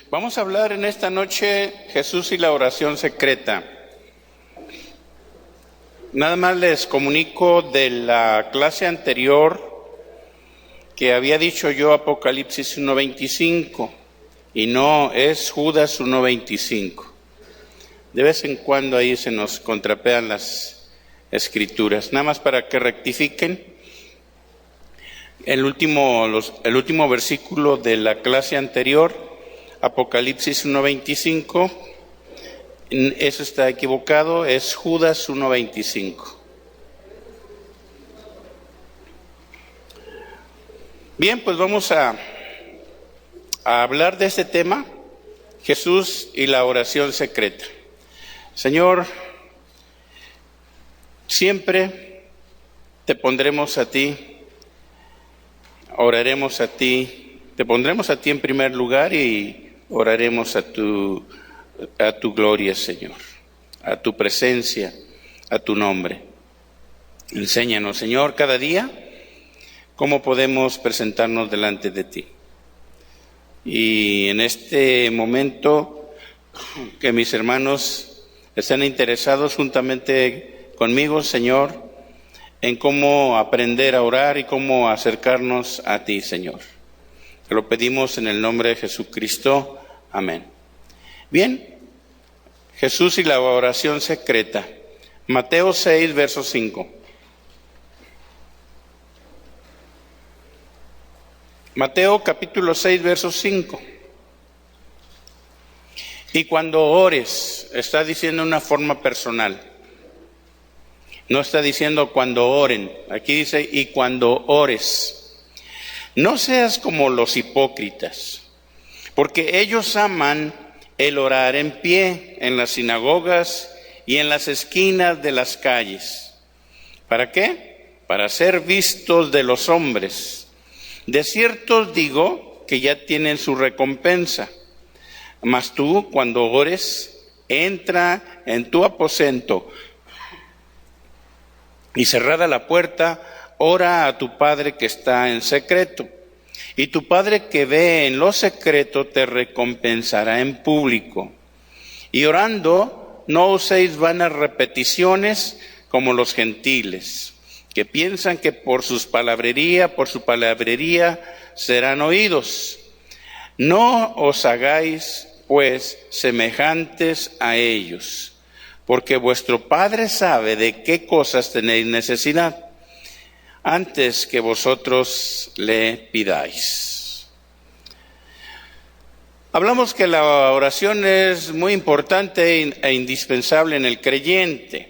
Vamos a hablar en esta noche Jesús y la oración secreta. Nada más les comunico de la clase anterior que había dicho yo Apocalipsis 1:25 y no es Judas 1:25. De vez en cuando ahí se nos contrapean las escrituras. Nada más para que rectifiquen. El último versículo de la clase anterior, Apocalipsis 1:25, eso está equivocado, es Judas 1:25. Bien, pues vamos a hablar de este tema, Jesús y la oración secreta. Señor, siempre te pondremos a ti, oraremos a ti, te pondremos a ti en primer lugar y oraremos a tu gloria, Señor, a tu presencia, a tu nombre. Enséñanos, Señor, cada día cómo podemos presentarnos delante de ti. Y en este momento que mis hermanos están interesados juntamente conmigo, Señor, en cómo aprender a orar y cómo acercarnos a ti, Señor. Te lo pedimos en el nombre de Jesucristo. Amén. Bien, Jesús y la oración secreta. Mateo 6, verso 5. Mateo capítulo 6, verso 5. Y cuando ores, está diciendo de una forma personal. No está diciendo cuando oren. Aquí dice, y cuando ores. No seas como los hipócritas, porque ellos aman el orar en pie en las sinagogas y en las esquinas de las calles. ¿Para qué? Para ser vistos de los hombres. De cierto os digo que ya tienen su recompensa. Mas tú, cuando ores, entra en tu aposento y cerrada la puerta, ora a tu Padre que está en secreto. Y tu Padre que ve en lo secreto te recompensará en público. Y orando, no uséis vanas repeticiones como los gentiles, que piensan que por su palabrería serán oídos. No os hagáis, pues, semejantes a ellos, porque vuestro Padre sabe de qué cosas tenéis necesidad, antes que vosotros le pidáis. Hablamos que la oración es muy importante e indispensable en el creyente.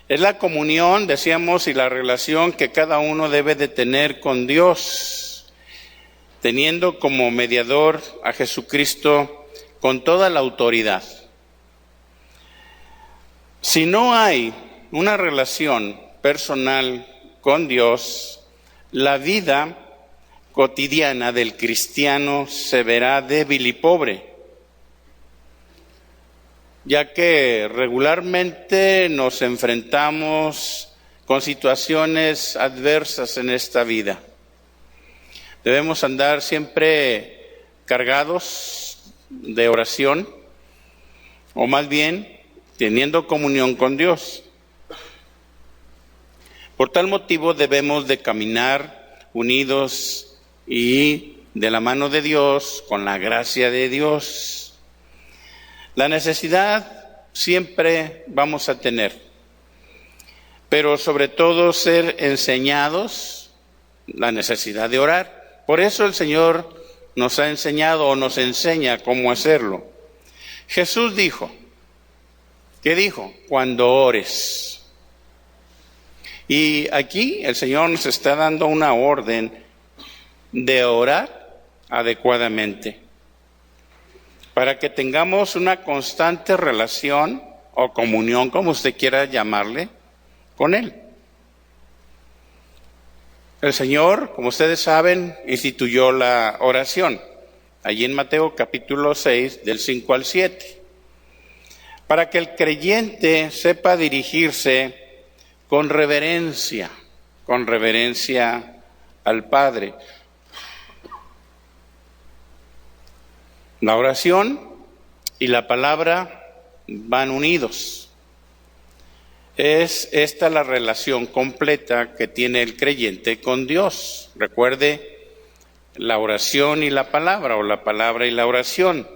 Es la comunión, decíamos, y la relación que cada uno debe de tener con Dios, teniendo como mediador a Jesucristo con toda la autoridad. Si no hay una relación personal con Dios, la vida cotidiana del cristiano se verá débil y pobre, ya que regularmente nos enfrentamos con situaciones adversas en esta vida. Debemos andar siempre cargados de oración, o más bien teniendo comunión con Dios. Por tal motivo debemos de caminar unidos y de la mano de Dios, con la gracia de Dios. La necesidad siempre vamos a tener, pero sobre todo ser enseñados la necesidad de orar. Por eso el Señor nos ha enseñado o nos enseña cómo hacerlo. Jesús dijo, ¿qué dijo? Cuando ores. Y aquí el Señor nos está dando una orden de orar adecuadamente, para que tengamos una constante relación o comunión, como usted quiera llamarle, con Él. El Señor, como ustedes saben, instituyó la oración, allí en Mateo capítulo 6, del 5 al 7, para que el creyente sepa dirigirse con reverencia al Padre. La oración y la palabra van unidos. Es esta la relación completa que tiene el creyente con Dios. Recuerde, la oración y la palabra, o la palabra y la oración.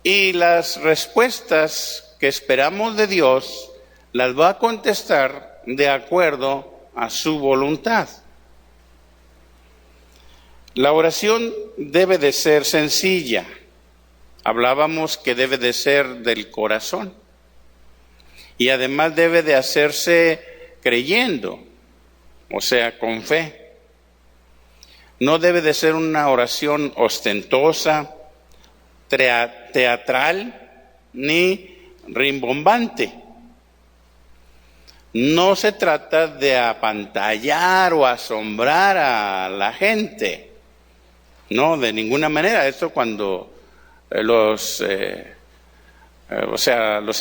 Y las respuestas que esperamos de Dios las va a contestar de acuerdo a su voluntad. La oración debe de ser sencilla. Hablábamos que debe de ser del corazón. Y además debe de hacerse creyendo, o sea, con fe. No debe de ser una oración ostentosa, teatral, ni rimbombante. No se trata de apantallar o asombrar a la gente. No, de ninguna manera. Esto cuando los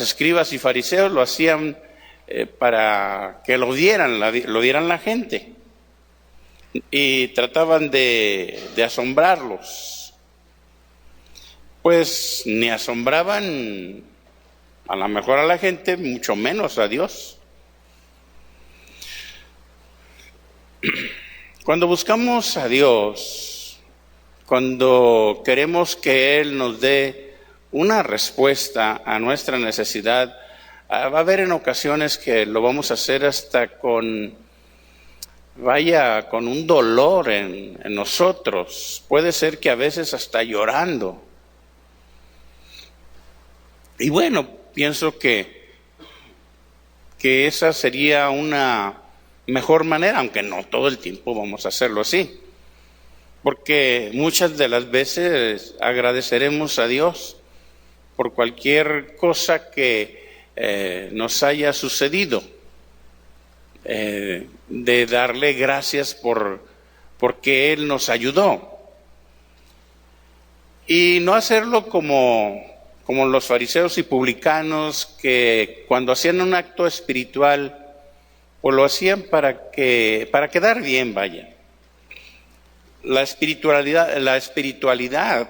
escribas y fariseos lo hacían para que lo dieran la gente. Y trataban de asombrarlos. Pues ni asombraban a lo mejor a la gente, mucho menos a Dios. Cuando buscamos a Dios, cuando queremos que Él nos dé una respuesta a nuestra necesidad, va a haber en ocasiones que lo vamos a hacer hasta con un dolor en nosotros. Puede ser que a veces hasta llorando. Y bueno, pienso que esa sería una mejor manera, aunque no todo el tiempo vamos a hacerlo así. Porque muchas de las veces agradeceremos a Dios por cualquier cosa que nos haya sucedido. De darle gracias porque Él nos ayudó. Y no hacerlo como los fariseos y publicanos, que cuando hacían un acto espiritual, pues lo hacían para quedar bien, vaya. La espiritualidad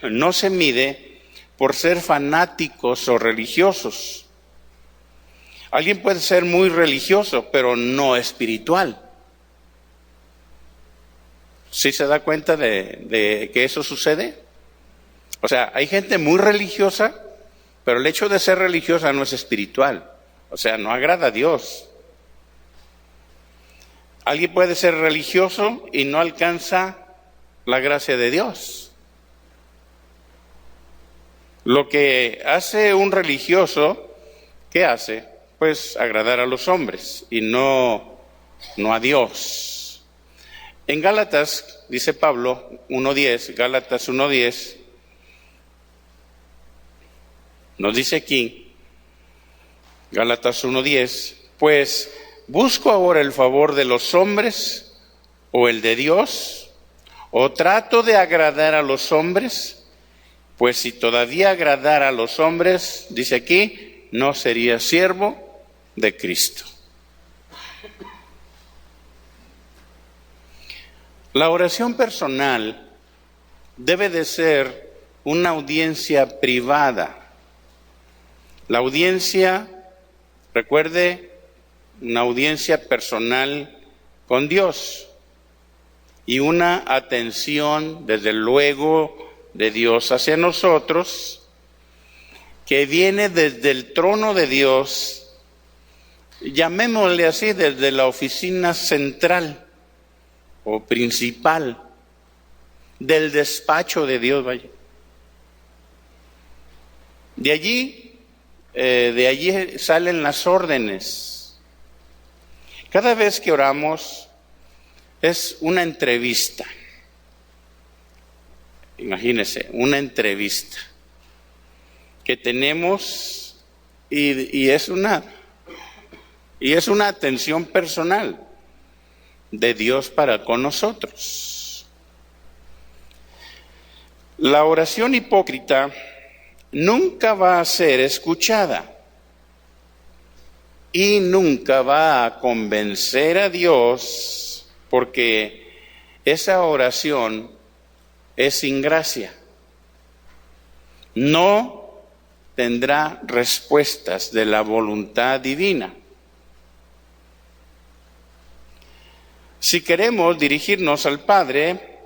no se mide por ser fanáticos o religiosos. Alguien puede ser muy religioso, pero no espiritual. ¿Sí se da cuenta de que eso sucede? O sea, hay gente muy religiosa, pero el hecho de ser religiosa no es espiritual. O sea, no agrada a Dios. Alguien puede ser religioso y no alcanza la gracia de Dios. Lo que hace un religioso, ¿qué hace? Pues agradar a los hombres y no a Dios. En Gálatas, dice Pablo 1:10, Gálatas 1:10, nos dice aquí, Gálatas 1:10, pues ¿busco ahora el favor de los hombres o el de Dios? ¿O trato de agradar a los hombres? Pues si todavía agradara a los hombres, dice aquí, no sería siervo de Cristo. La oración personal debe de ser una audiencia privada. La audiencia, recuerde, una audiencia personal con Dios y una atención, desde luego, de Dios hacia nosotros, que viene desde el trono de Dios, llamémosle así, desde la oficina central o principal, del despacho de Dios, vaya. De allí salen las órdenes. Cada vez que oramos es una entrevista. Imagínense, una entrevista que tenemos y es una atención personal de Dios para con nosotros. La oración hipócrita nunca va a ser escuchada y nunca va a convencer a Dios, porque esa oración es sin gracia. no tendrá respuestas de la voluntad divina. Si queremos dirigirnos al Padre,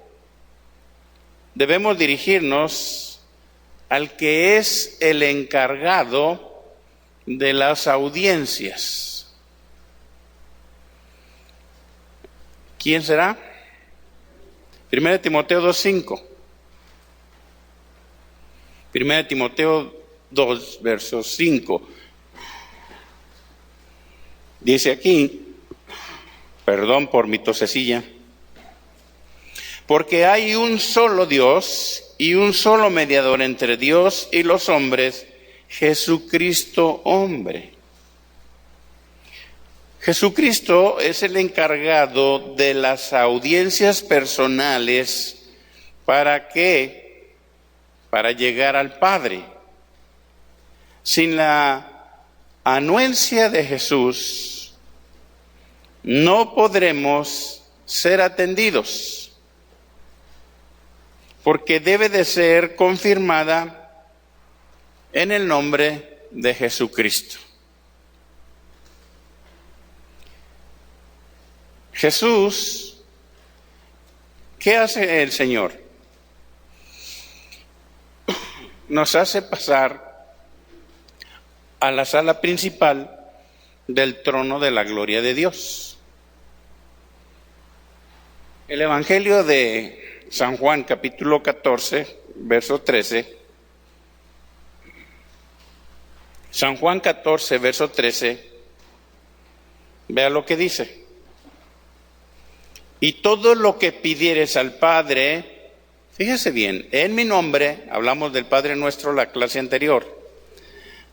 debemos dirigirnos al que es el encargado de las audiencias. ¿Quién será? 1 Timoteo 2:5. 1 Timoteo 2, verso 5. Dice aquí, perdón por mi tosecilla, porque hay un solo Dios y un solo mediador entre Dios y los hombres, Jesucristo hombre. Jesucristo es el encargado de las audiencias personales. ¿Para qué? Para llegar al Padre. Sin la anuencia de Jesús, no podremos ser atendidos, porque debe de ser confirmada en el nombre de Jesucristo. Jesús, ¿qué hace el Señor? Nos hace pasar a la sala principal del trono de la gloria de Dios. El Evangelio de San Juan, capítulo 14, verso 13. San Juan 14, verso 13. Vea lo que dice. Y todo lo que pidieres al Padre, fíjese bien, en mi nombre, hablamos del Padre nuestro la clase anterior,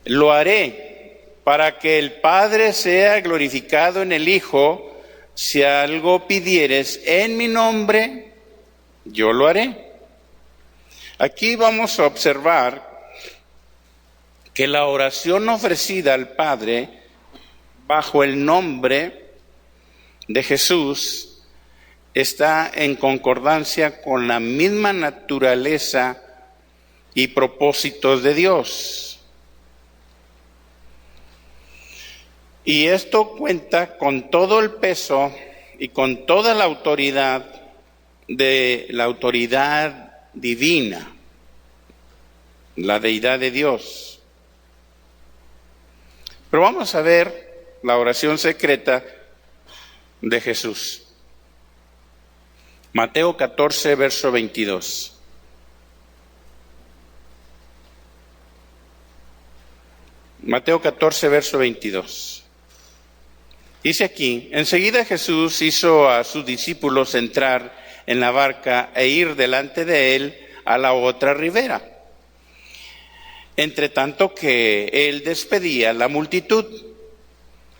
lo haré para que el Padre sea glorificado en el Hijo. Si algo pidieres en mi nombre, yo lo haré. Aquí vamos a observar que la oración ofrecida al Padre bajo el nombre de Jesús está en concordancia con la misma naturaleza y propósitos de Dios. Y esto cuenta con todo el peso y con toda la autoridad de la autoridad divina, la deidad de Dios. Pero vamos a ver la oración secreta de Jesús. Mateo 14, verso 22. Mateo 14, verso 22. Dice aquí, enseguida Jesús hizo a sus discípulos entrar en la barca e ir delante de él a la otra ribera, entre tanto que él despedía la multitud.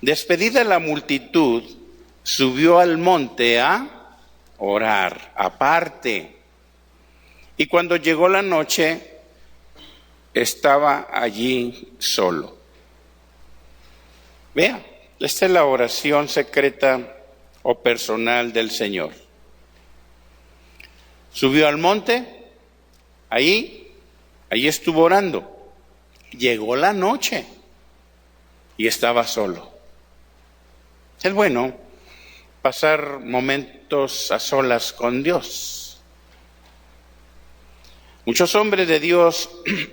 Despedida la multitud, subió al monte a orar aparte. Y cuando llegó la noche, estaba allí solo. Vea, esta es la oración secreta o personal del Señor. Subió al monte, ahí estuvo orando. Llegó la noche y estaba solo. Es bueno pasar momentos a solas con Dios. Muchos hombres de Dios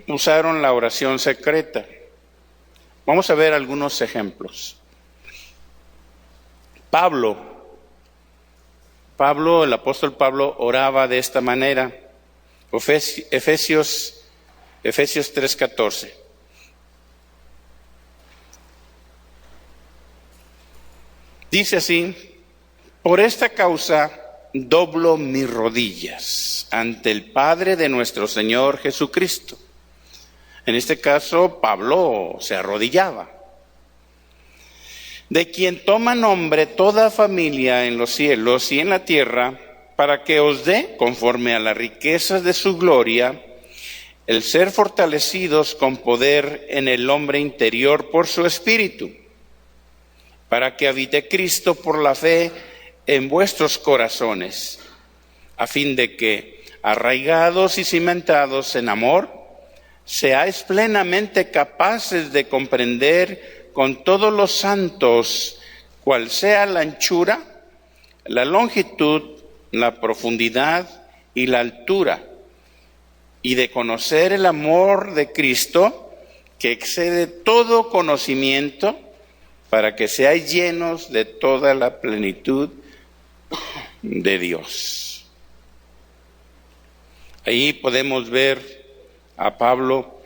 usaron la oración secreta. Vamos a ver algunos ejemplos. el apóstol Pablo oraba de esta manera. Efesios 3:14. Dice así: por esta causa doblo mis rodillas ante el Padre de nuestro Señor Jesucristo. En este caso, Pablo se arrodillaba. De quien toma nombre toda familia en los cielos y en la tierra, para que os dé, conforme a las riquezas de su gloria, el ser fortalecidos con poder en el hombre interior por su Espíritu, para que habite Cristo por la fe en vuestros corazones, a fin de que, arraigados y cimentados en amor, seáis plenamente capaces de comprender con todos los santos cuál sea la anchura, la longitud, la profundidad y la altura, y de conocer el amor de Cristo que excede todo conocimiento, para que seáis llenos de toda la plenitud de Dios. Ahí podemos ver a Pablo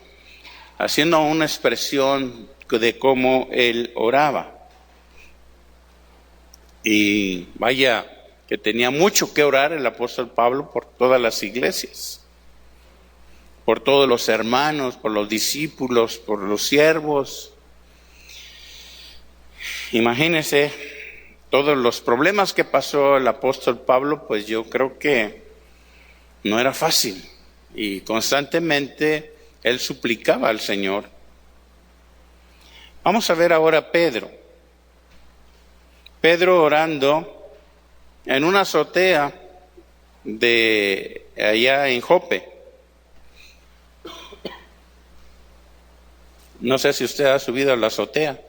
haciendo una expresión de cómo él oraba. Y vaya que tenía mucho que orar el apóstol Pablo por todas las iglesias, por todos los hermanos, por los discípulos, por los siervos. Imagínense todos los problemas que pasó el apóstol Pablo, pues yo creo que no era fácil. Y constantemente él suplicaba al Señor. Vamos a ver ahora a Pedro. Pedro orando en una azotea de allá en Jope. No sé si usted ha subido a la azotea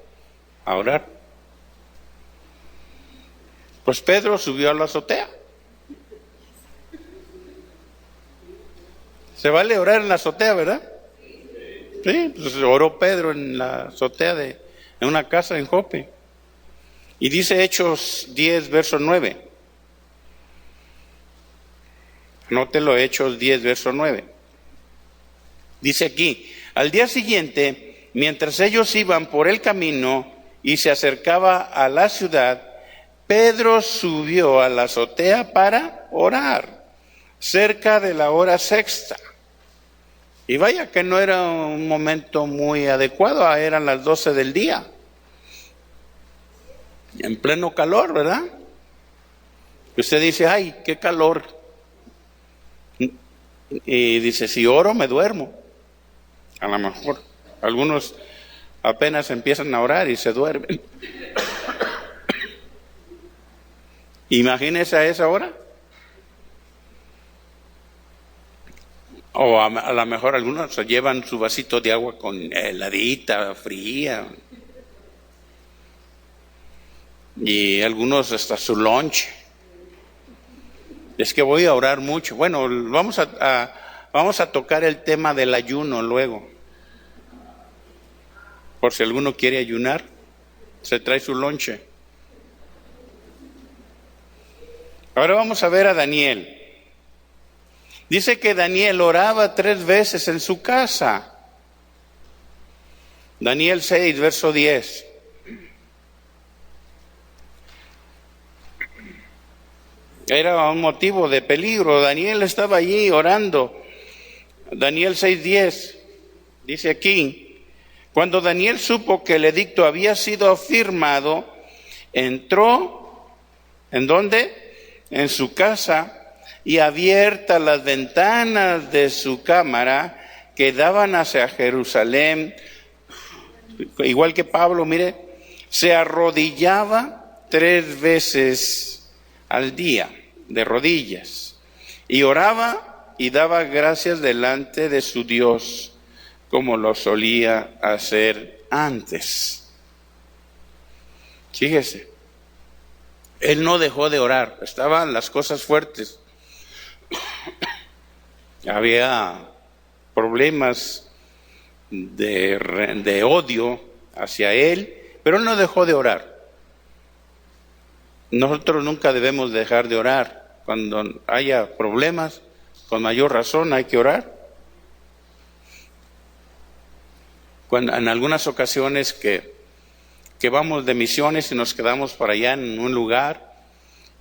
a orar. Pues Pedro subió a la azotea. Se vale orar en la azotea, ¿verdad? Sí, pues oró Pedro en la azotea en una casa en Jope. Y dice Hechos 10, verso 9. Anótelo, Hechos 10, verso 9. Dice aquí, al día siguiente, mientras ellos iban por el camino y se acercaba a la ciudad, Pedro subió a la azotea para orar, cerca de la hora sexta. Y vaya que no era un momento muy adecuado, eran las 12 del día. En pleno calor, ¿verdad? Y usted dice, ay, qué calor. Y dice, si oro me duermo. A lo mejor algunos apenas empiezan a orar y se duermen. Imagínese a esa hora. O a lo mejor algunos se llevan su vasito de agua con heladita, fría. Y algunos hasta su lunch. Es que voy a orar mucho. Bueno, vamos a tocar el tema del ayuno luego. Por si alguno quiere ayunar, se trae su lonche. Ahora vamos a ver a Daniel. Dice que Daniel oraba 3 veces en su casa. Daniel 6, verso 10. Era un motivo de peligro. Daniel estaba allí orando. Daniel 6:10 dice aquí, cuando Daniel supo que el edicto había sido firmado, entró, ¿en dónde? En su casa, y abiertas las ventanas de su cámara que daban hacia Jerusalén, igual que Pablo, mire, se arrodillaba 3 veces al día, de rodillas, y oraba y daba gracias delante de su Dios, como lo solía hacer antes. Fíjese, él no dejó de orar, estaban las cosas fuertes. Había problemas de odio hacia él, pero él no dejó de orar. Nosotros nunca debemos dejar de orar. Cuando haya problemas, con mayor razón hay que orar. En algunas ocasiones que vamos de misiones y nos quedamos por allá en un lugar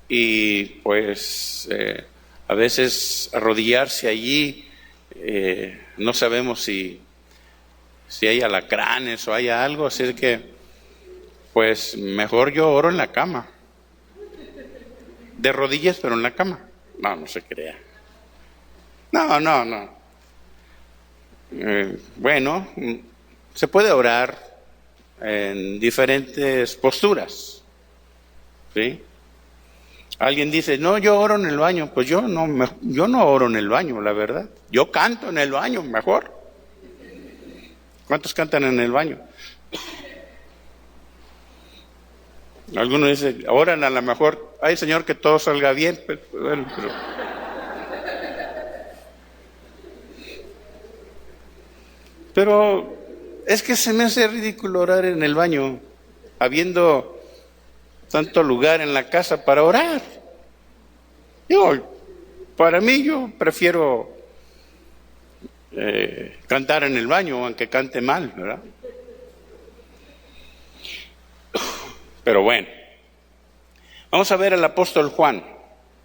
y pues a veces arrodillarse allí, no sabemos si hay alacranes o hay algo, así que pues mejor yo oro en la cama, de rodillas pero en la cama. No se crea. No. Bueno, se puede orar en diferentes posturas, ¿sí? Alguien dice, no, yo oro en el baño. Pues yo no oro en el baño, la verdad. Yo canto en el baño, mejor. ¿Cuántos cantan en el baño? Algunos dicen, oran a lo mejor, ay Señor, que todo salga bien. Pero es que se me hace ridículo orar en el baño, habiendo tanto lugar en la casa para orar. Para mí yo prefiero cantar en el baño, aunque cante mal, ¿verdad? Pero bueno, vamos a ver al apóstol Juan.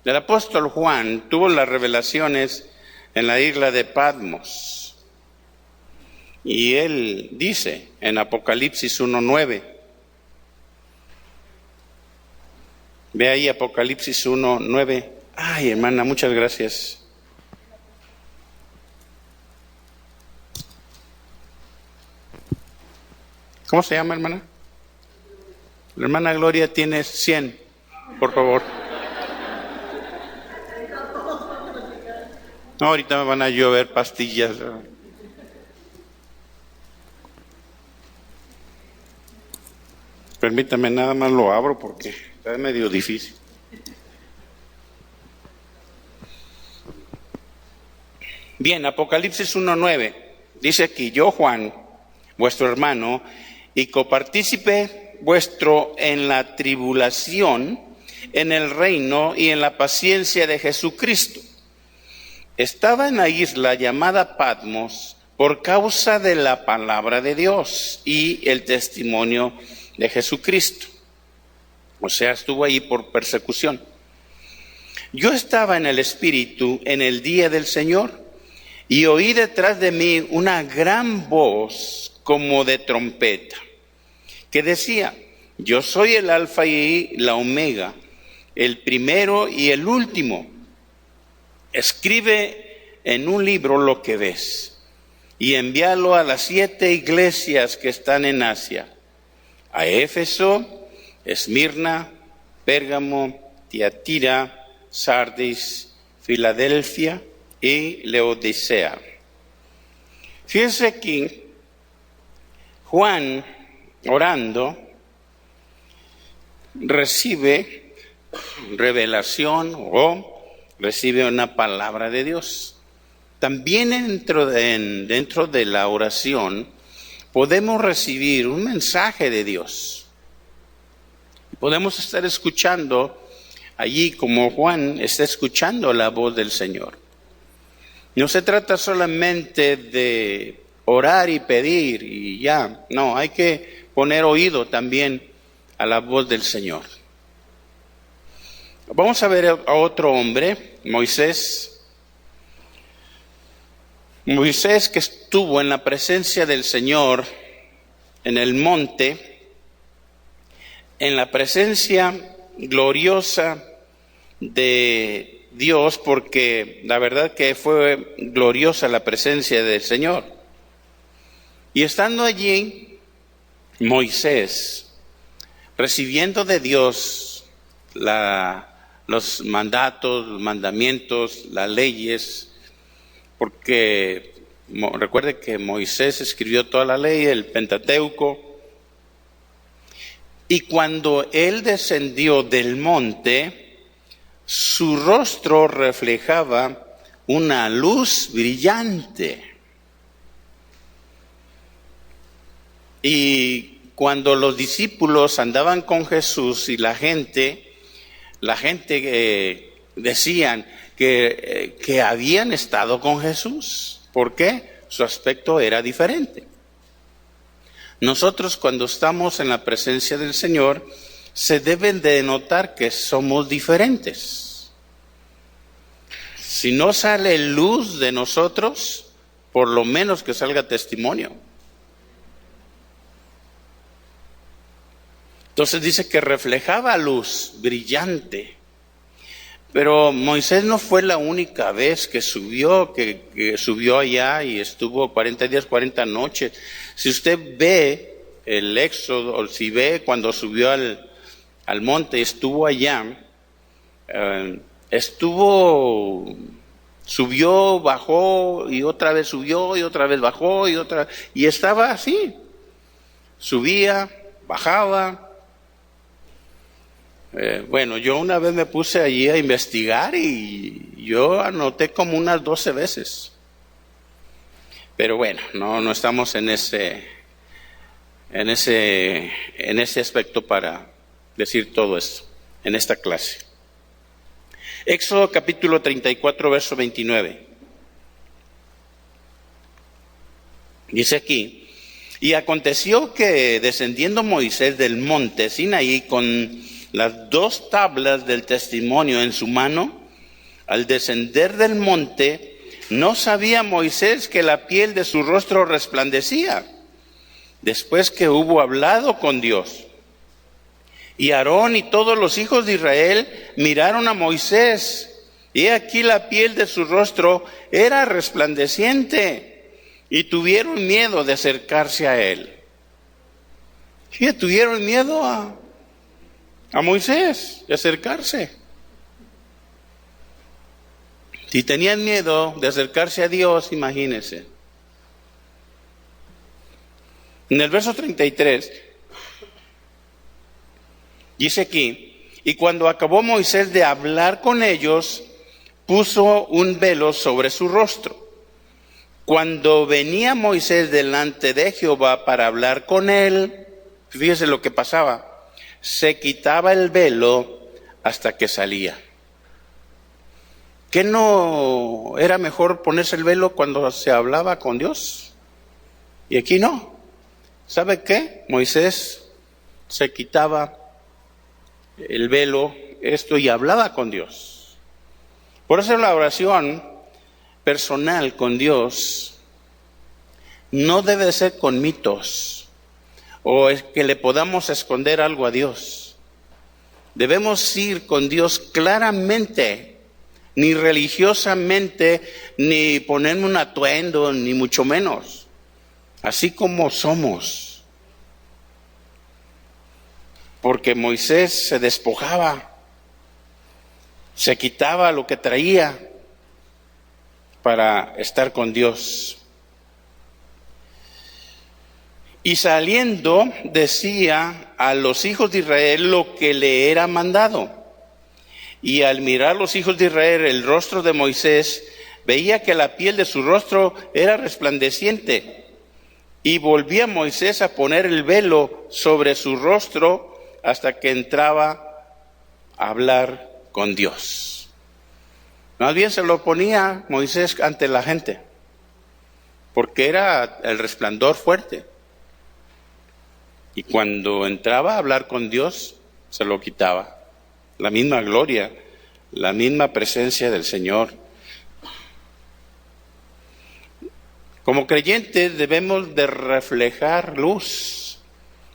El apóstol Juan tuvo las revelaciones en la isla de Patmos. Y él dice en Apocalipsis 1:9. Ve ahí Apocalipsis 1:9. Ay, hermana, muchas gracias. ¿Cómo se llama, hermana? La hermana Gloria tiene 100, por favor. No, ahorita me van a llover pastillas. Permítame, nada más lo abro porque está medio difícil. Bien, Apocalipsis 1:9. Dice aquí, yo Juan, vuestro hermano, y copartícipe vuestro en la tribulación, en el reino y en la paciencia de Jesucristo. Estaba en la isla llamada Patmos por causa de la palabra de Dios y el testimonio de Jesucristo. O sea, estuvo ahí por persecución. Yo estaba en el Espíritu en el día del Señor y oí detrás de mí una gran voz como de trompeta, que decía, yo soy el Alfa y la Omega, el primero y el último. Escribe en un libro lo que ves y envíalo a las 7 iglesias que están en Asia, a Éfeso, Esmirna, Pérgamo, Tiatira, Sardis, Filadelfia y Laodicea. Fíjense aquí, Juan, orando, recibe revelación o recibe una palabra de Dios. También dentro de la oración podemos recibir un mensaje de Dios. Podemos estar escuchando allí como Juan está escuchando la voz del Señor. No se trata solamente de orar y pedir y ya. No, hay que poner oído también a la voz del Señor. Vamos a ver a otro hombre, Moisés. Moisés, que estuvo en la presencia del Señor en el monte, en la presencia gloriosa de Dios, porque la verdad que fue gloriosa la presencia del Señor. Y estando allí, Moisés, recibiendo de Dios los mandatos, los mandamientos, las leyes, porque recuerde que Moisés escribió toda la ley, el Pentateuco, y cuando él descendió del monte, su rostro reflejaba una luz brillante. Y cuando los discípulos andaban con Jesús y la gente decían que habían estado con Jesús. ¿Por qué? Su aspecto era diferente. Nosotros cuando estamos en la presencia del Señor, se deben de notar que somos diferentes. Si no sale luz de nosotros, por lo menos que salga testimonio. Entonces dice que reflejaba luz brillante. Pero Moisés no fue la única vez que subió allá y estuvo 40 días, 40 noches. Si usted ve el Éxodo, o si ve cuando subió al monte, estuvo allá, estuvo Subió, bajó y otra vez subió y otra vez bajó y estaba así. Subía, bajaba. Bueno, yo una vez me puse allí a investigar y yo anoté como unas 12 veces. Pero bueno, no estamos en ese aspecto para decir todo esto en esta clase. Éxodo capítulo 34, verso 29. Dice aquí: y aconteció que descendiendo Moisés del monte Sinaí con las 2 tablas del testimonio en su mano, al descender del monte, no sabía Moisés que la piel de su rostro resplandecía, después que hubo hablado con Dios. Y Aarón y todos los hijos de Israel miraron a Moisés, y aquí la piel de su rostro era resplandeciente, y tuvieron miedo de acercarse a él. Sí, tuvieron miedo a Moisés de acercarse. Si tenían miedo de acercarse a Dios, imagínense. En el verso 33, dice aquí: y cuando acabó Moisés de hablar con ellos, puso un velo sobre su rostro. Cuando venía Moisés delante de Jehová para hablar con él, fíjese lo que pasaba: se quitaba el velo hasta que salía. ¿Qué no era mejor ponerse el velo cuando se hablaba con Dios? Y aquí no. ¿Sabe qué? Moisés se quitaba el velo, y hablaba con Dios. Por eso la oración personal con Dios no debe ser con mitos o es que le podamos esconder algo a Dios. Debemos ir con Dios claramente, ni religiosamente, ni ponerme un atuendo, ni mucho menos, así como somos. Porque Moisés se despojaba, se quitaba lo que traía para estar con Dios. Y saliendo decía a los hijos de Israel lo que le era mandado. Y al mirar los hijos de Israel el rostro de Moisés, veía que la piel de su rostro era resplandeciente. Y volvía Moisés a poner el velo sobre su rostro hasta que entraba a hablar con Dios. Más bien se lo ponía Moisés ante la gente, porque era el resplandor fuerte. Y cuando entraba a hablar con Dios, se lo quitaba. La misma gloria, la misma presencia del Señor. Como creyentes debemos de reflejar luz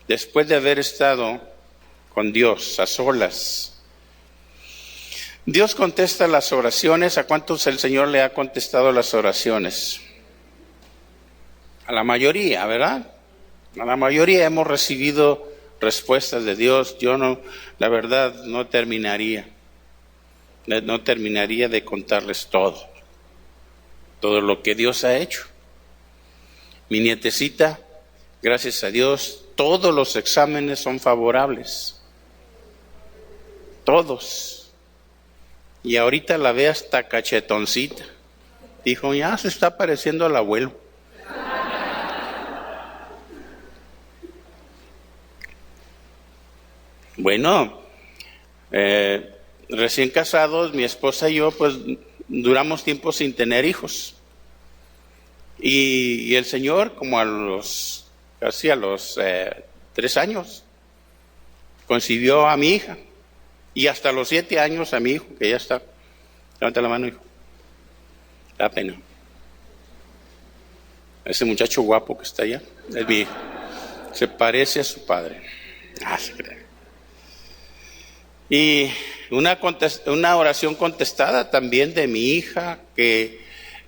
después de haber estado con Dios a solas. Dios contesta las oraciones. ¿A cuántos el Señor le ha contestado las oraciones? A la mayoría, ¿verdad? A la mayoría hemos recibido respuestas de Dios. Yo no, la verdad, no terminaría de contarles todo lo que Dios ha hecho. Mi nietecita, gracias a Dios, todos los exámenes son favorables. Todos. Y ahorita la ve hasta cachetoncita. Dijo, ya se está pareciendo al abuelo. Bueno, recién casados, mi esposa y yo, pues duramos tiempo sin tener hijos. Y el Señor, como casi a los 3 años, concibió a mi hija. Y hasta los 7 años a mi hijo, que ya está. Levanta la mano, hijo. Da pena. Ese muchacho guapo que está allá, es mi hijo. Se parece a su padre. Se cree. Y una oración contestada también de mi hija, que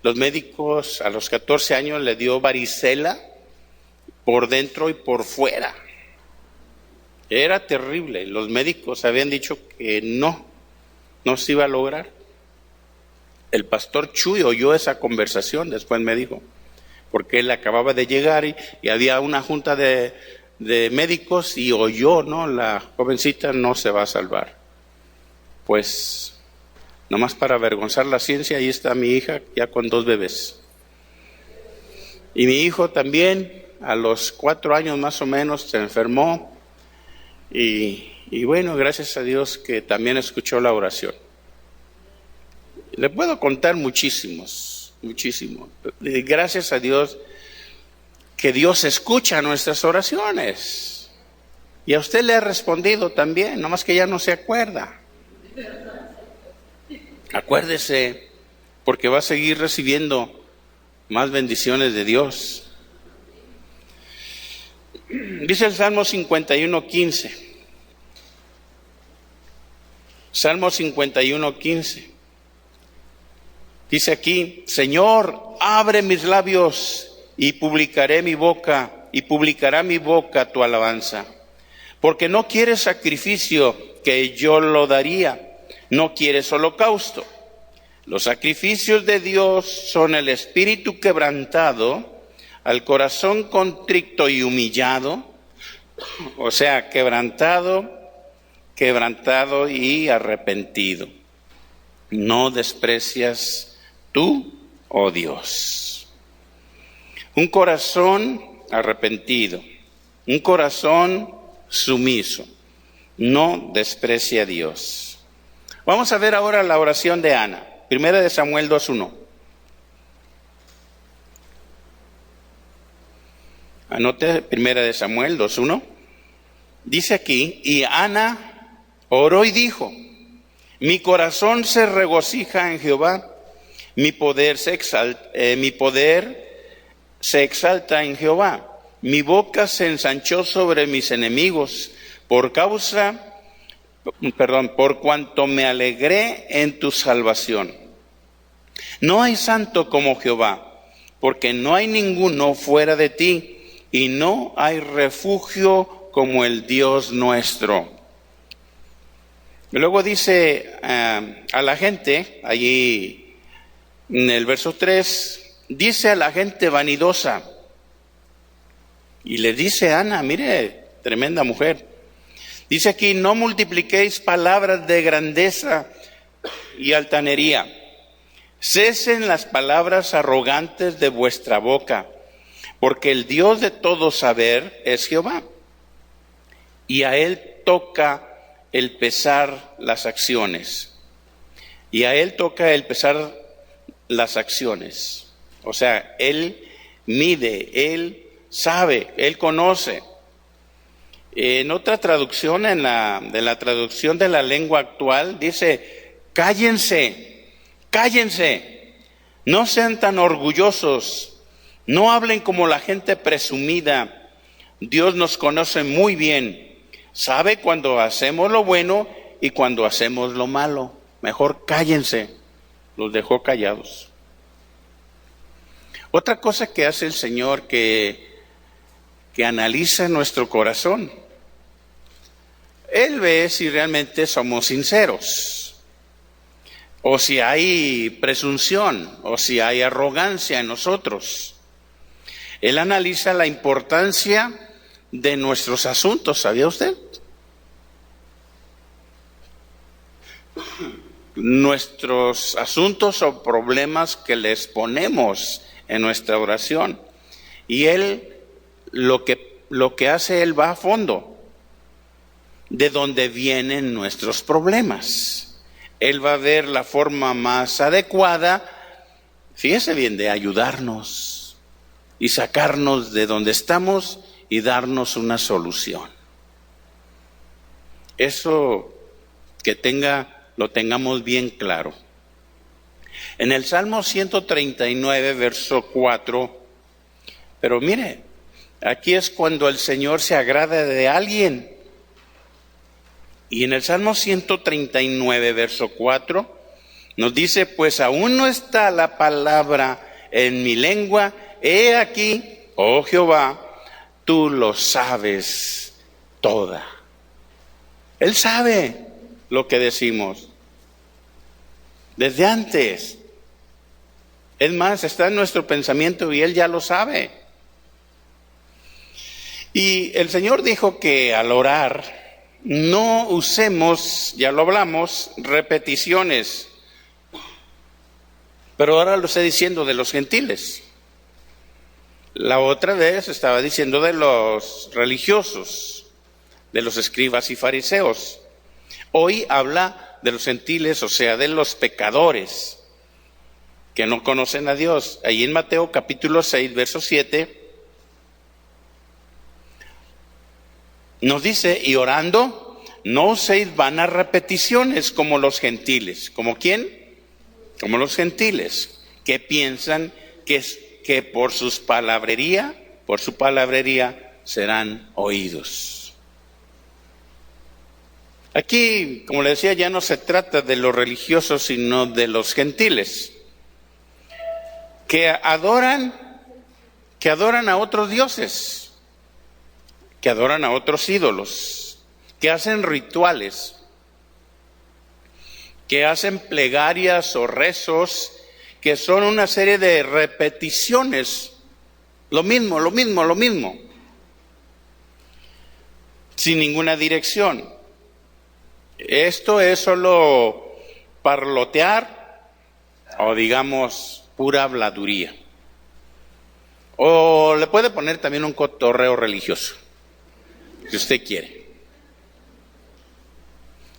los médicos a los 14 años le dio varicela por dentro y por fuera. Era terrible. Los médicos habían dicho que no se iba a lograr. El pastor Chuy oyó esa conversación, después me dijo, porque él acababa de llegar y había una junta de médicos y oyó, ¿no? La jovencita no se va a salvar. Pues, nomás para avergonzar la ciencia, ahí está mi hija ya con 2 bebés. Y mi hijo también, a los 4 años más o menos, se enfermó. Y bueno, gracias a Dios que también escuchó la oración. Le puedo contar muchísimo. Gracias a Dios que Dios escucha nuestras oraciones. Y a usted le ha respondido también, nomás que ya no se acuerda. Acuérdese, porque va a seguir recibiendo más bendiciones de Dios. Dice el Salmo 51:15. Salmo 51:15. Dice aquí, Señor, abre mis labios y publicará mi boca tu alabanza. Porque no quieres sacrificio, que yo lo daría, no quieres holocausto. Los sacrificios de Dios son el espíritu quebrantado, al corazón contrito y humillado, o sea, quebrantado y arrepentido. No desprecias tú, oh Dios. Un corazón arrepentido, un corazón sumiso, no desprecia a Dios. Vamos a ver ahora la oración de Ana, 1 Samuel 2:1. Anote 1 Samuel 2:1. Dice aquí, y Ana oró y dijo, mi corazón se regocija en Jehová, mi poder se exalta en Jehová. Mi boca se ensanchó sobre mis enemigos por cuanto me alegré en tu salvación. No hay santo como Jehová, porque no hay ninguno fuera de ti, y no hay refugio como el Dios nuestro. Y luego dice a la gente, allí en el verso 3, dice a la gente vanidosa, y le dice a Ana, mire, tremenda mujer, dice aquí, no multipliquéis palabras de grandeza y altanería, cesen las palabras arrogantes de vuestra boca, porque el Dios de todo saber es Jehová, y a él toca el pesar las acciones. Y a él toca el pesar las acciones. O sea, él mide, él sabe, él conoce. En otra traducción, de la traducción de la lengua actual, dice, cállense, no sean tan orgullosos, no hablen como la gente presumida. Dios nos conoce muy bien. Sabe cuando hacemos lo bueno y cuando hacemos lo malo. Mejor cállense. Los dejó callados. Otra cosa que hace el Señor que analiza nuestro corazón. Él ve si realmente somos sinceros. O si hay presunción, o si hay arrogancia en nosotros. Él analiza la importancia de nuestros asuntos, ¿sabía usted? Nuestros asuntos o problemas que les ponemos en nuestra oración. Y él, lo que hace, él va a fondo de donde vienen nuestros problemas. Él va a ver la forma más adecuada, fíjese bien, de ayudarnos y sacarnos de donde estamos y darnos una solución. Eso lo tengamos bien claro. En el Salmo 139, verso 4, pero mire, aquí es cuando el Señor se agrada de alguien. Y en el Salmo 139, verso 4, nos dice, pues aún no está la palabra en mi lengua, he aquí, oh Jehová, tú lo sabes toda. Él sabe lo que decimos. Desde antes, Es más, está en nuestro pensamiento y Él ya lo sabe. Y el Señor dijo que al orar no usemos, ya lo hablamos, repeticiones. Pero ahora lo está diciendo de los gentiles. La otra vez estaba diciendo de los religiosos, de los escribas y fariseos. Hoy habla de los gentiles, o sea, de los pecadores que no conocen a Dios. Ahí en Mateo capítulo 6, verso 7, nos dice, y orando, no uséis vanas repeticiones como los gentiles. ¿Como quién? Como los gentiles, que piensan que por su palabrería serán oídos. Aquí, como le decía, ya no se trata de los religiosos, sino de los gentiles, que adoran a otros dioses, que adoran a otros ídolos, que hacen rituales, que hacen plegarias o rezos, que son una serie de repeticiones, lo mismo, sin ninguna dirección. Esto es solo parlotear o digamos pura habladuría. O le puede poner también un cotorreo religioso, si usted quiere.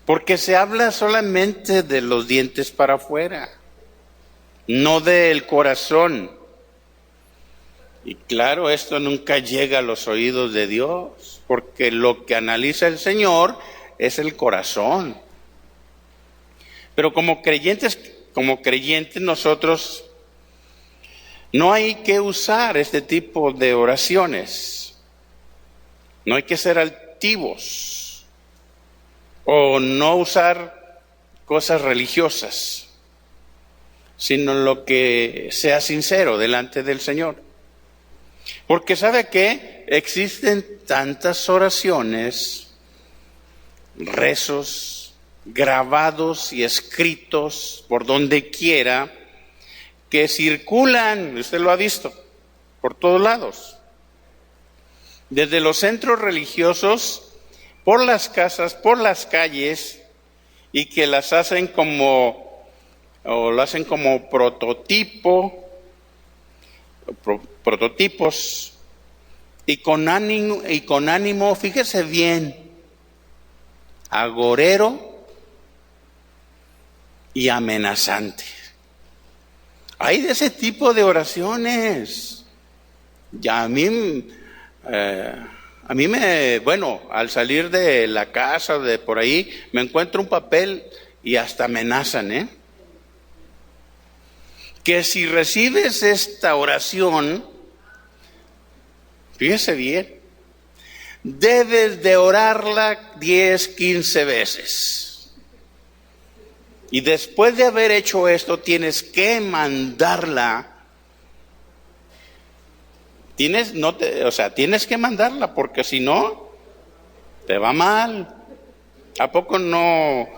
Porque se habla solamente de los dientes para afuera, no del corazón. Y claro, esto nunca llega a los oídos de Dios, porque lo que analiza el Señor es el corazón. Pero como creyentes nosotros no hay que usar este tipo de oraciones. No hay que ser altivos. O no usar cosas religiosas, sino lo que sea sincero delante del Señor. Porque ¿sabe qué? Existen tantas oraciones, rezos, grabados y escritos por donde quiera, que circulan, usted lo ha visto, por todos lados. Desde los centros religiosos, por las casas, por las calles, y que las hacen lo hacen como prototipos, y con ánimo, fíjese bien, agorero y amenazante. Hay de ese tipo de oraciones. Ya a mí al salir de la casa, de por ahí, me encuentro un papel y hasta amenazan, que si recibes esta oración, fíjese bien, debes de orarla 10, 15 veces. Y después de haber hecho esto, tienes que mandarla. Tienes que mandarla, porque si no, te va mal. ¿A poco no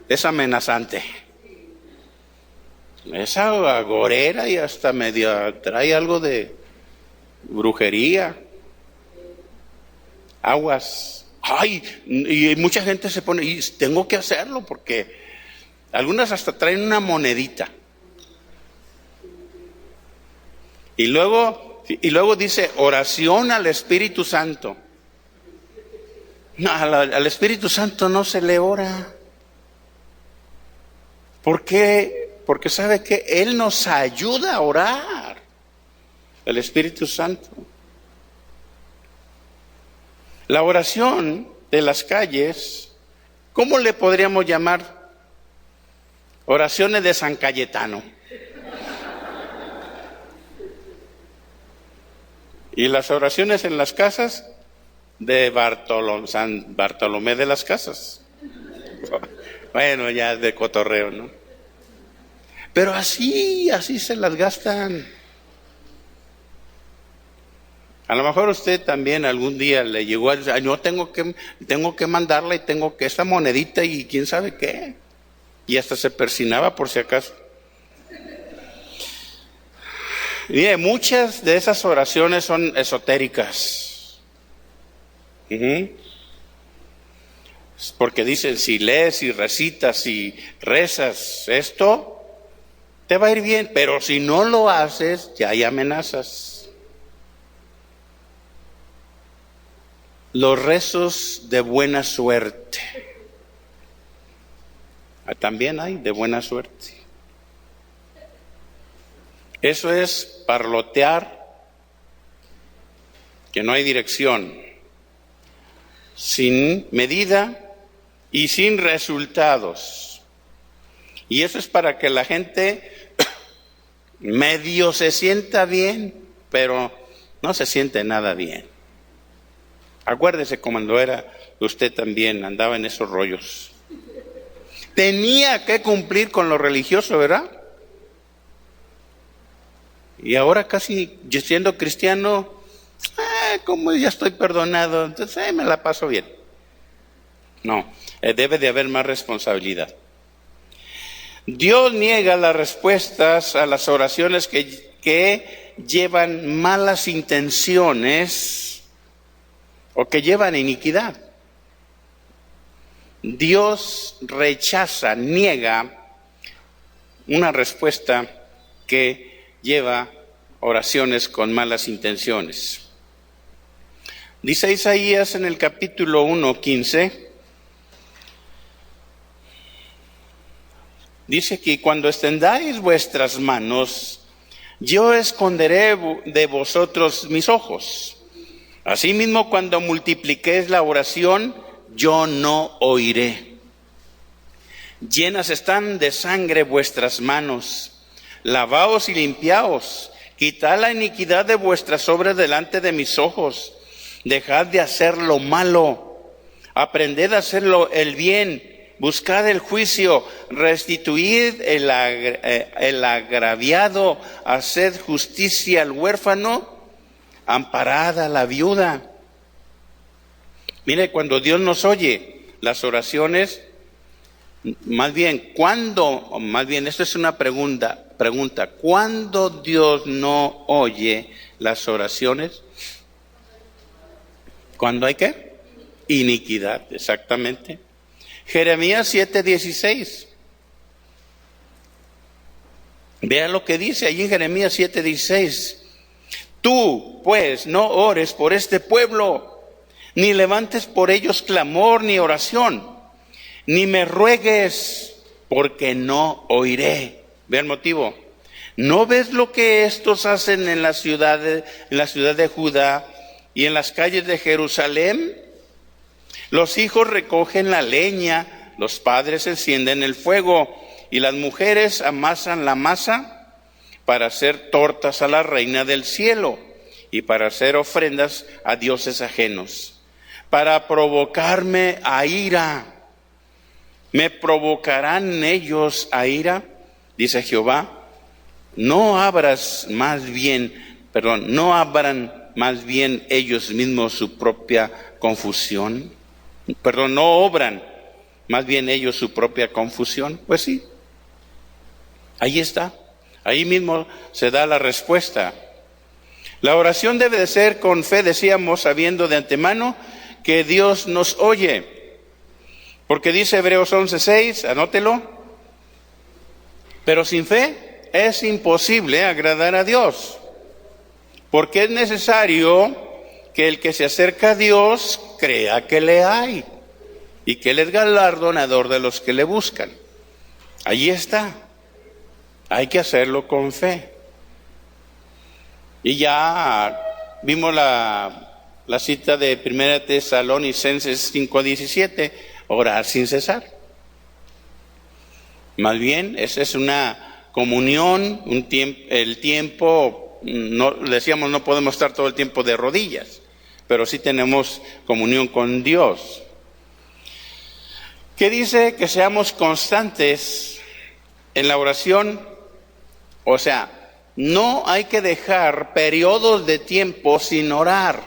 es amenazante? Es agorera y hasta medio trae algo de brujería. Aguas. Ay, y mucha gente se pone, y tengo que hacerlo, porque algunas hasta traen una monedita. Y luego dice oración al Espíritu Santo. No, al Espíritu Santo no se le ora. ¿Por qué? Porque sabe que Él nos ayuda a orar. El Espíritu Santo. La oración de las calles, ¿cómo le podríamos llamar? Oraciones de San Cayetano. Y las oraciones en las casas de San Bartolomé de las Casas. Bueno, ya de cotorreo, ¿no? Pero así se las gastan. A lo mejor usted también algún día le llegó a decir, yo tengo que mandarla y tengo que esta monedita y quién sabe qué. Y hasta se persinaba por si acaso. Mire, muchas de esas oraciones son esotéricas. Porque dicen, si lees y recitas y rezas esto, te va a ir bien. Pero si no lo haces, ya hay amenazas. Los rezos de buena suerte. También hay de buena suerte. Eso es parlotear, que no hay dirección, sin medida y sin resultados. Y eso es para que la gente medio se sienta bien, pero no se siente nada bien. Acuérdese cuando era usted también, andaba en esos rollos. Tenía que cumplir con lo religioso, ¿verdad? Y ahora casi yo siendo cristiano, como ya estoy perdonado, entonces me la paso bien. No, debe de haber más responsabilidad. Dios niega las respuestas a las oraciones que llevan malas intenciones o que llevan iniquidad. Dios rechaza, niega una respuesta que lleva oraciones con malas intenciones. Dice Isaías en el capítulo 1:15, dice que cuando extendáis vuestras manos, yo esconderé de vosotros mis ojos. Asimismo, cuando multipliquéis la oración, yo no oiré. Llenas están de sangre vuestras manos. Lavaos y limpiaos. Quitad la iniquidad de vuestras obras delante de mis ojos. Dejad de hacer lo malo. Aprended a hacer el bien. Buscad el juicio. Restituid el agraviado. Haced justicia al huérfano. Amparad a la viuda. Mire, cuando Dios nos oye las oraciones, esto es una pregunta, ¿cuándo Dios no oye las oraciones? ¿Cuándo hay qué? Iniquidad, exactamente. Jeremías 7:16. Vea lo que dice allí en Jeremías 7:16. Tú, pues, no ores por este pueblo, ni levantes por ellos clamor ni oración, ni me ruegues, porque no oiré. Ve el motivo. ¿No ves lo que estos hacen en la ciudad de Judá y en las calles de Jerusalén? Los hijos recogen la leña, los padres encienden el fuego y las mujeres amasan la masa para hacer tortas a la reina del cielo y para hacer ofrendas a dioses ajenos, para provocarme a ira. ¿Me provocarán ellos a ira? Dice Jehová. No abran más bien ellos mismos su propia confusión. No obran más bien ellos su propia confusión. Pues sí, ahí está. Ahí mismo se da la respuesta. La oración debe de ser con fe, decíamos, sabiendo de antemano que Dios nos oye. Porque dice Hebreos 11:6, anótelo. Pero sin fe es imposible agradar a Dios. Porque es necesario que el que se acerca a Dios crea que le hay y que Él es galardonador de los que le buscan. Allí está. Hay que hacerlo con fe. Y ya vimos la cita de 1 Tesalonicenses 5:17, orar sin cesar. Más bien, esa es una comunión, el tiempo, decíamos, no podemos estar todo el tiempo de rodillas, pero sí tenemos comunión con Dios. ¿Qué dice? Que seamos constantes en la oración. O sea, no hay que dejar periodos de tiempo sin orar.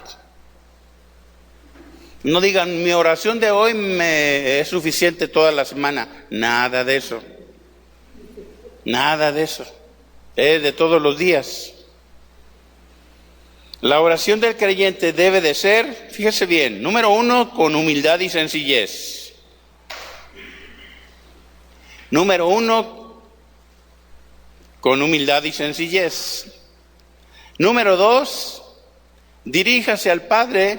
No digan, mi oración de hoy me es suficiente toda la semana. Nada de eso. Nada de eso. Es de todos los días. La oración del creyente debe de ser, fíjese bien, número 1, con humildad y sencillez. Número 1, con humildad y sencillez. Número 2, diríjase al Padre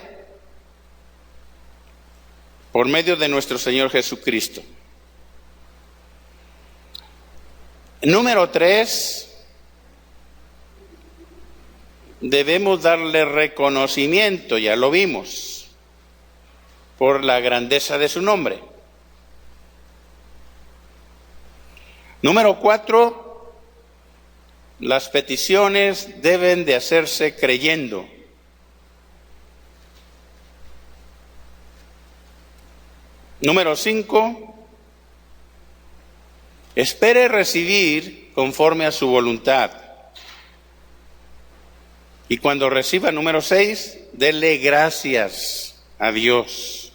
por medio de nuestro Señor Jesucristo. Número 3, debemos darle reconocimiento, ya lo vimos, por la grandeza de su nombre. Número 4, las peticiones deben de hacerse creyendo. Número 5, espere recibir conforme a su voluntad. Y cuando reciba, número 6, dele gracias a Dios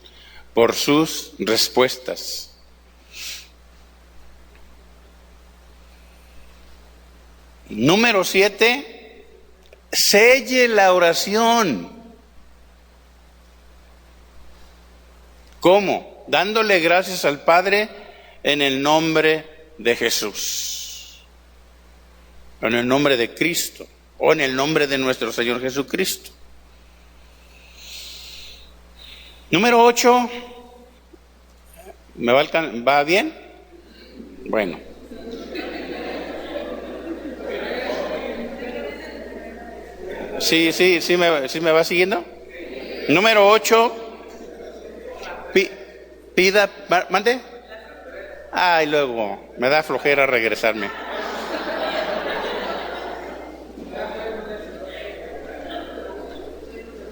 por sus respuestas. Número 7, selle la oración. ¿Cómo? Dándole gracias al Padre en el nombre de Jesús, en el nombre de Cristo, o en el nombre de nuestro Señor Jesucristo. Número 8, ¿va bien? Bueno. Sí me va siguiendo. Número 8, pida, mande. Y luego me da flojera regresarme.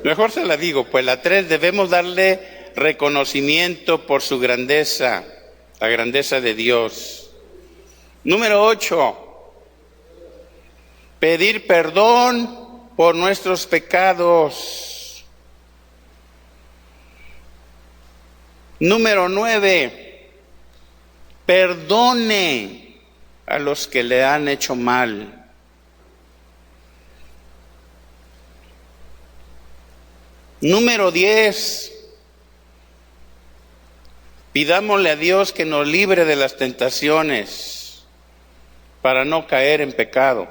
Mejor se la digo, pues la 3, debemos darle reconocimiento por su grandeza, la grandeza de Dios. Número 8, pedir perdón por nuestros pecados. Número 9, perdone a los que le han hecho mal. Número 10, pidámosle a Dios que nos libre de las tentaciones para no caer en pecado.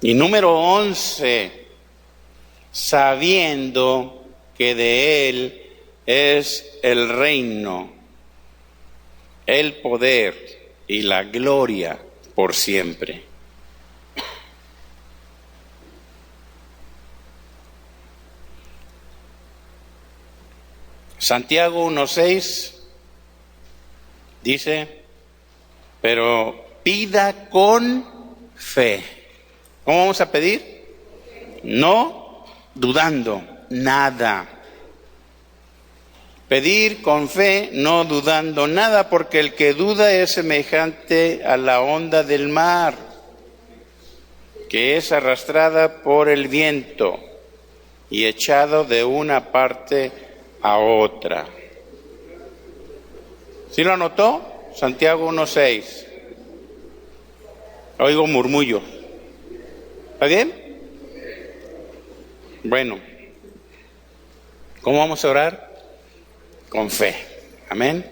Y número 11, sabiendo que de Él es el reino, el poder y la gloria por siempre. Santiago 1:6 dice, pero pida con fe. ¿Cómo vamos a pedir? No dudando nada. Pedir con fe, no dudando nada, porque el que duda es semejante a la onda del mar, que es arrastrada por el viento y echado de una parte a otra. ¿Sí lo anotó? Santiago 1:6. Oigo murmullo. ¿Está bien? Bueno, ¿cómo vamos a orar? Con fe. Amén.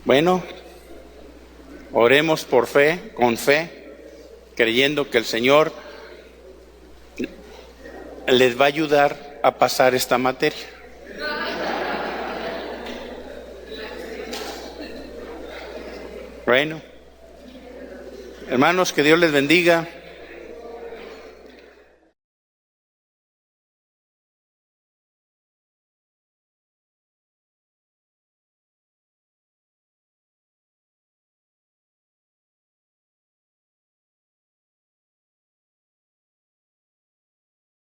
Bueno, oremos por fe, con fe, creyendo que el Señor les va a ayudar a pasar esta materia. Bueno, hermanos, que Dios les bendiga.